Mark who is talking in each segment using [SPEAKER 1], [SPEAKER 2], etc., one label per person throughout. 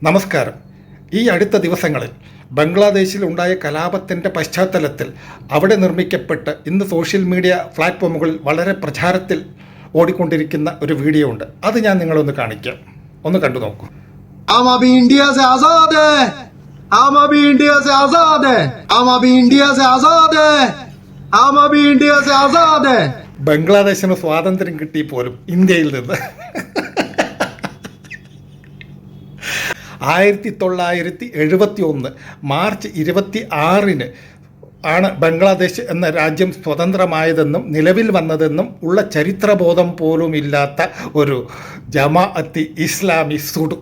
[SPEAKER 1] നമസ്കാരം. ഈ അടുത്ത ദിവസങ്ങളിൽ ബംഗ്ലാദേശിൽ ഉണ്ടായ കലാപത്തിൻ്റെ പശ്ചാത്തലത്തിൽ അവിടെ നിർമ്മിക്കപ്പെട്ട് ഇന്ന് സോഷ്യൽ മീഡിയ പ്ലാറ്റ്ഫോമുകളിൽ വളരെ പ്രചാരത്തിൽ ഓടിക്കൊണ്ടിരിക്കുന്ന ഒരു വീഡിയോ ഉണ്ട്. അത് ഞാൻ നിങ്ങളൊന്ന് കാണിക്കാം. ഒന്ന് കണ്ടു നോക്കൂ.
[SPEAKER 2] हम अभी इंडिया से आजाद है, हम अभी इंडिया से आजाद है, हम अभी इंडिया से आजाद है, हम अभी इंडिया से आजाद है.
[SPEAKER 1] ബംഗ്ലാദേശിന് സ്വാതന്ത്ര്യം കിട്ടി പോലും ഇന്ത്യയിൽ നിന്ന് 1971 മാർച്ച് 26 ആണ് ബംഗ്ലാദേശ് എന്ന രാജ്യം സ്വതന്ത്രമായതെന്നും നിലവിൽ വന്നതെന്നും ഉള്ള ചരിത്രബോധം പോലും ഇല്ലാത്ത ഒരു ജമാഅത്തി ഇസ്ലാമി സുഡു.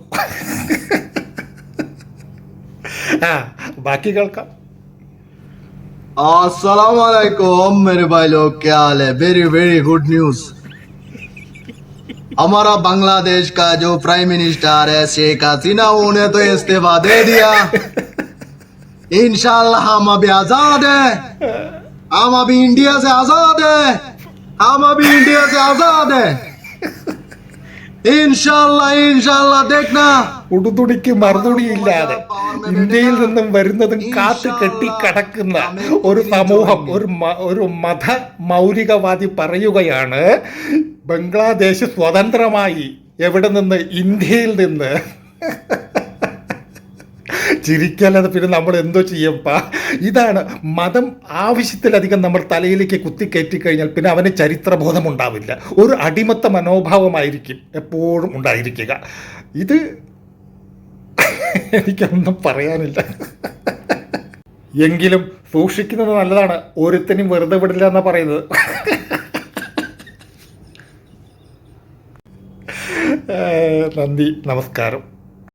[SPEAKER 1] ബാക്കി കേൾക്കാം.
[SPEAKER 2] अस्सलाम वालेकुम मेरे भाई लोग, क्या हाल है? Very very good news. हमारा बांग्लादेश का जो प्राइम मिनिस्टर है शेख हसीना, उन्हें तो इस्तीफा दे दिया. इंशाल्लाह हम अभी आजाद है, हम अभी इंडिया से आजाद है, हम अभी इंडिया से आजाद है. इंशाल्लाह इंशाल्लाह देखना.
[SPEAKER 1] ഉടുതുണിക്ക് മറുതുണിയില്ലാതെ ഇന്ത്യയിൽ നിന്നും വരുന്നതും കാത്തു കെട്ടി കടക്കുന്ന ഒരു സമൂഹം, ഒരു മത മൗലികവാദി പറയുകയാണ് ബംഗ്ലാദേശ് സ്വതന്ത്രമായി. എവിടെ നിന്ന്? ഇന്ത്യയിൽ നിന്ന്. ചിരിക്കാല്ലാതെ പിന്നെ നമ്മൾ എന്തോ ചെയ്യപ്പാ. ഇതാണ് മതം. ആവശ്യത്തിലധികം നമ്മൾ തലയിലേക്ക് കുത്തിക്കയറ്റി കഴിഞ്ഞാൽ പിന്നെ അവന് ചരിത്രബോധം ഉണ്ടാവില്ല. ഒരു അടിമത്ത മനോഭാവമായിരിക്കും എപ്പോഴും ഉണ്ടായിരിക്കുക. ഇത് എനിക്കൊന്നും പറയാനില്ല. എങ്കിലും സൂക്ഷിക്കുന്നത് നല്ലതാണ്. ഒരുത്തനും വെറുതെ വിടില്ല എന്നാ പറയുന്നത്. നന്ദി, നമസ്കാരം.